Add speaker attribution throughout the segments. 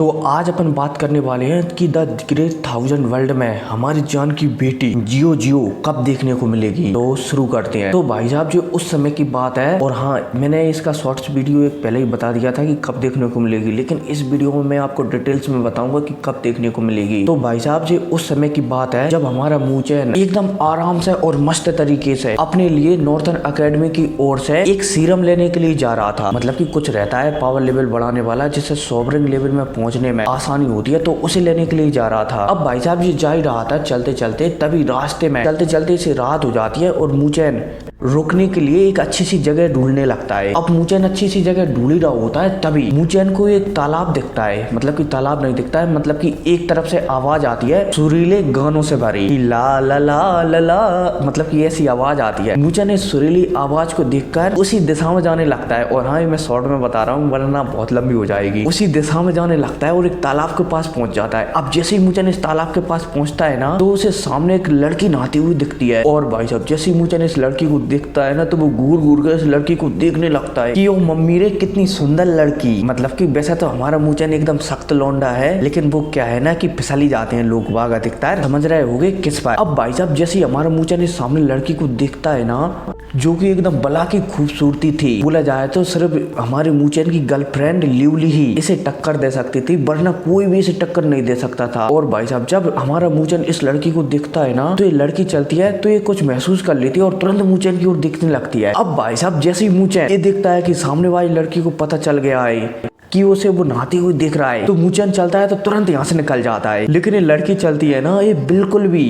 Speaker 1: तो आज अपन बात करने वाले हैं कि द ग्रेट 1000 वर्ल्ड में हमारी जान की बेटी जियो जियो कब देखने को मिलेगी। तो शुरू करते हैं। तो भाई साहब जो उस समय की बात है, और हाँ मैंने इसका शॉर्ट्स वीडियो एक पहले ही बता दिया था कि कब देखने को मिलेगी, लेकिन इस वीडियो में मैं आपको डिटेल्स में बताऊंगा कि कब देखने को मिलेगी। तो भाई साहब जी उस समय की बात है जब हमारा मूचैन एकदम आराम से और मस्त तरीके से अपने लिए नॉर्थन अकेडमी की ओर से एक सीरम लेने के लिए जा रहा था। मतलब कि कुछ रहता है पावर लेवल बढ़ाने वाला जिससे सोवरेन लेवल में पहुंचने में आसानी होती है, तो उसे लेने के लिए जा रहा था। अब भाई साहब जी जा ही रहा था चलते चलते, तभी रास्ते में चलते चलते इसे रात हो जाती है और मूचैन रुकने के लिए एक अच्छी सी जगह ढूंढने लगता है। अब मूचैन अच्छी सी जगह ढूंढ ही रहा होता है, तभी मूचैन को एक तालाब दिखता है। मतलब कि तालाब नहीं दिखता है, मतलब कि एक तरफ से आवाज आती है सुरीले गानों से भरी, ला ला ला ला ला, मतलब कि ऐसी आवाज आती है। मूचैन इस सुरीली आवाज को देखकर उसी दिशा में जाने लगता है। और हाँ मैं शॉर्ट में बता रहा हूँ वरना बहुत लंबी हो जाएगी। उसी दिशा में जाने लगता है और एक तालाब के पास पहुंच जाता है। अब जैसे ही मूचैन इस तालाब के पास पहुंचता है ना, तो उसे सामने एक लड़की नहाती हुई दिखती है। और भाई साहब जैसे ही मूचैन इस लड़की को देखता है ना, तो वो घूर घूर कर इस लड़की को देखने लगता है कि ओ मम्मी रे कितनी सुंदर लड़की। मतलब कि वैसे तो हमारा मूचैन एकदम सख्त लौंडा है, लेकिन वो क्या है ना कि फिसली जाते हैं लोग बाग अधिकतर, समझ रहे होगे किस पर। अब भाई साहब जैसे ही हमारा मूचैन इस सामने लड़की को देखता है ना, जो कि एकदम बला की खूबसूरती थी, बोला जाए तो सिर्फ हमारे मूचैन की गर्लफ्रेंड लिवली ही इसे टक्कर दे सकती थी, वरना कोई भी इसे टक्कर नहीं दे सकता था। और भाई साहब जब हमारा मूचैन इस लड़की को देखता है ना, तो ये लड़की चलती है तो ये कुछ महसूस कर लेती है और तुरंत मूचैन की ओर दिखने लगती है। अब भाई साहब जैसे ही मूचैन ये देखता है कि सामने वाली लड़की को पता चल गया है कि उसे वो नहाती हुई दिख रहा है, तो मूचैन चलता है तो तुरंत यहाँ से निकल जाता है। लेकिन ये लड़की चलती है ना, ये बिल्कुल भी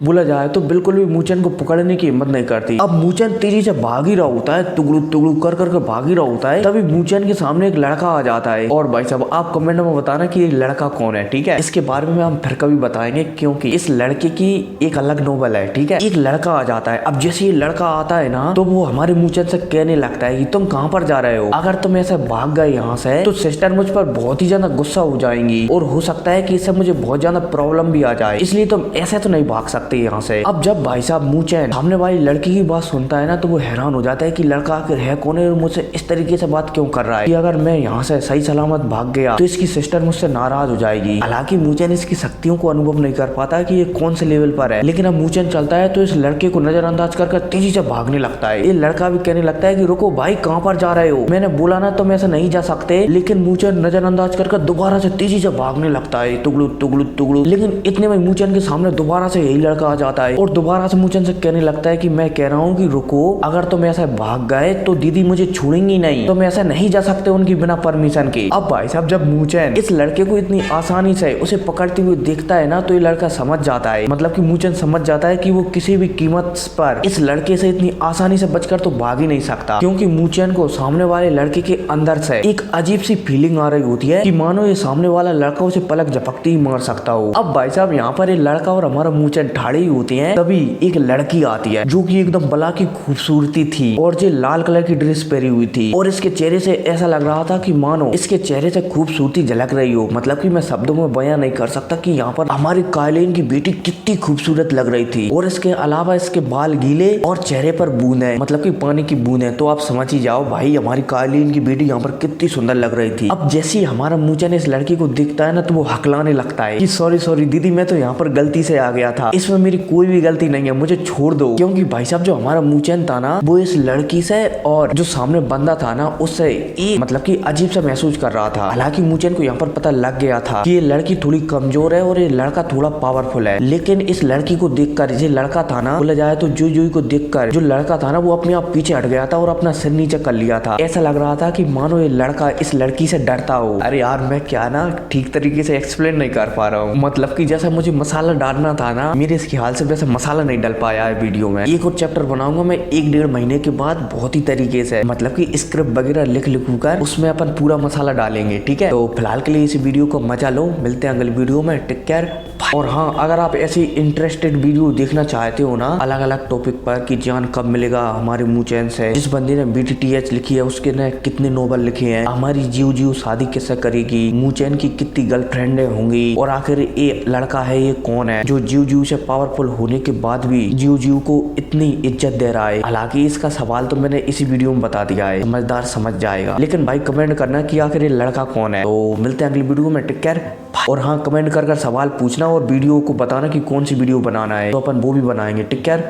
Speaker 1: बोला जाए तो बिल्कुल भी मूचैन को पकड़ने की हिम्मत नहीं करती। अब मूचैन तेजी से भाग ही रहा होता है, तुगड़ू तुगड़ू कर कर भाग ही रहा होता है, तभी मूचैन के सामने एक लड़का आ जाता है। और भाई साहब आप कमेंट में बताना कि ये लड़का कौन है, ठीक है। इसके बारे में हम फिर कभी बताएंगे, क्योंकि इस लड़के की एक अलग नोवेल है, ठीक है। एक लड़का आ जाता है। अब जैसे ये लड़का आता है ना, तो वो हमारे मूचैन से कहने लगता है कि तुम कहाँ पर जा रहे हो, अगर तुम ऐसे भाग गए यहाँ से तो सिस्टर मुझ पर बहुत ही ज्यादा गुस्सा हो जाएंगी और हो सकता है कि इससे मुझे बहुत ज्यादा प्रॉब्लम भी आ जाए, इसलिए तुम ऐसे तो नहीं भाग सकते यहाँ से। अब जब भाई साहब मूचैन सामने वाली लड़की की बात सुनता है ना, तो वो हैरान हो जाता है कि लड़का आखिर है कौन है और मुझसे इस तरीके से बात क्यों कर रहा है, कि अगर मैं यहाँ से सही सलामत भाग गया तो इसकी सिस्टर मुझसे नाराज हो जाएगी। हालांकि मूचैन इसकी शक्तियों को अनुभव नहीं कर पाता कि ये कौन से लेवल पर है, लेकिन अब मूचैन चलता है तो इस लड़के को नजरअंदाज कर तेजी से भागने लगता है। ये लड़का भी कहने लगता है कि रुको भाई कहाँ पर जा रहे हो, मैंने बोला ना तुम ऐसे नहीं जा सकते। लेकिन मूचैन नजरअंदाज कर दोबारा से तेजी से भागने लगता है, तुगड़ू तुगड़ू तुगड़ू। लेकिन इतने में मूचैन के सामने दोबारा से यही लड़का आ जाता है और दोबारा से मूचैन से कहने लगता है कि मैं कह रहा हूँ कि रुको, अगर तुम ऐसे भाग गए तो दीदी मुझे छोड़ेंगी नहीं, तुम ऐसे नहीं जा सकते उनकी बिना परमिशन के। अब भाई साहब जब मूचैन इस लड़के को इतनी आसानी से उसे पकड़ते हुए देखता है ना, तो ये लड़का समझ जाता है, मतलब कि मूचैन समझ जाता है कि वो किसी भी कीमत पर इस लड़के से इतनी आसानी से बचकर तो भाग ही नहीं सकता, क्योंकि मूचैन को सामने वाले लड़के के अंदर से एक अजीब सी फीलिंग आ रही होती है कि मानो ये सामने वाला लड़का उसे पलक झपकते ही मार सकता हो। अब भाई साहब यहाँ पर ये लड़का और हमारा मूचैन ठाड़े होते हैं, तभी एक लड़की आती है जो कि एकदम बला की खूबसूरती थी और जो लाल कलर की ड्रेस पहनी हुई थी, और इसके चेहरे से ऐसा लग रहा था कि मानो इसके चेहरे से खूबसूरती झलक रही हो। मतलब कि मैं शब्दों में बयां नहीं कर सकता कि यहाँ पर हमारी कायलिन की बेटी कितनी खूबसूरत लग रही थी। और इसके अलावा इसके बाल गीले और चेहरे पर बूंदें, मतलब कि पानी की बूंदें, तो आप समझ ही जाओ भाई हमारी कायलिन की बेटी यहाँ पर कितनी सुंदर लग रही थी। अब जैसे ही हमारा मूचैन इस लड़की को दिखता है ना, तो वो हकलाने लगता है कि सॉरी सॉरी दीदी, मैं तो यहाँ पर गलती से आ गया था, इसमें मेरी कोई भी गलती नहीं है, मुझे छोड़ दो। क्योंकि भाई साहब जो हमारा मूचैन था ना, वो इस लड़की से और जो सामने बंदा था ना उससे एक मतलब कि अजीब सा महसूस कर रहा था। हालांकि मूचैन को यहाँ पर पता लग गया था कि ये लड़की थोड़ी कमजोर है और ये लड़का थोड़ा पावरफुल है, लेकिन इस लड़की को देखकर जो लड़का था ना, बोला जाए तो जुई को देखकर जो लड़का था ना, वो अपने आप पीछे हट गया था और अपना सिर नीचे कर लिया था। ऐसा लग रहा था कि मानो ये लड़का इस लड़की से डरता हो। अरे यार मैं क्या ना ठीक तरीके से एक्सप्लेन नहीं कर पा रहा हूँ, मतलब कि जैसा मुझे मसाला डालना था ना, मेरे इस ख्याल से वैसे मसाला नहीं डल पाया है वीडियो में। एक और चैप्टर बनाऊंगा मैं 1-1.5 महीने के बाद बहुत ही तरीके से, मतलब कि स्क्रिप्ट वगैरह लिख कर उसमें अपन पूरा मसाला डालेंगे, ठीक है। तो फिलहाल के लिए इस वीडियो को मजा लो, मिलते हैं अगले वीडियो में, टेक केयर। और हाँ, अगर आप ऐसी इंटरेस्टेड वीडियो देखना चाहते हो ना अलग अलग टॉपिक पर कि जान कब मिलेगा हमारे मुँह चैन से, जिस बंदे ने BTTH लिखी है उसके ने कितने नोवेल लिखे हैं, हमारी जियो जियो शादी कैसे करेगी, मुँह चैन की कितनी गर्लफ्रेंडें होंगी, और आखिर ये लड़का है ये कौन है जो जियो जियो से पावरफुल होने के बाद भी जियो जियो को इतनी इज्जत दे रहा है। हालांकि इसका सवाल तो मैंने इसी वीडियो में बता दिया है, समझदार समझ जाएगा। लेकिन भाई कमेंट करना कि आखिर ये लड़का कौन है। तो मिलते हैं अगली वीडियो में, टेक केयर। और हाँ, कमेंट कर सवाल पूछना और वीडियो को बताना कि कौन सी वीडियो बनाना है, तो अपन वो भी बनाएंगे। Take care.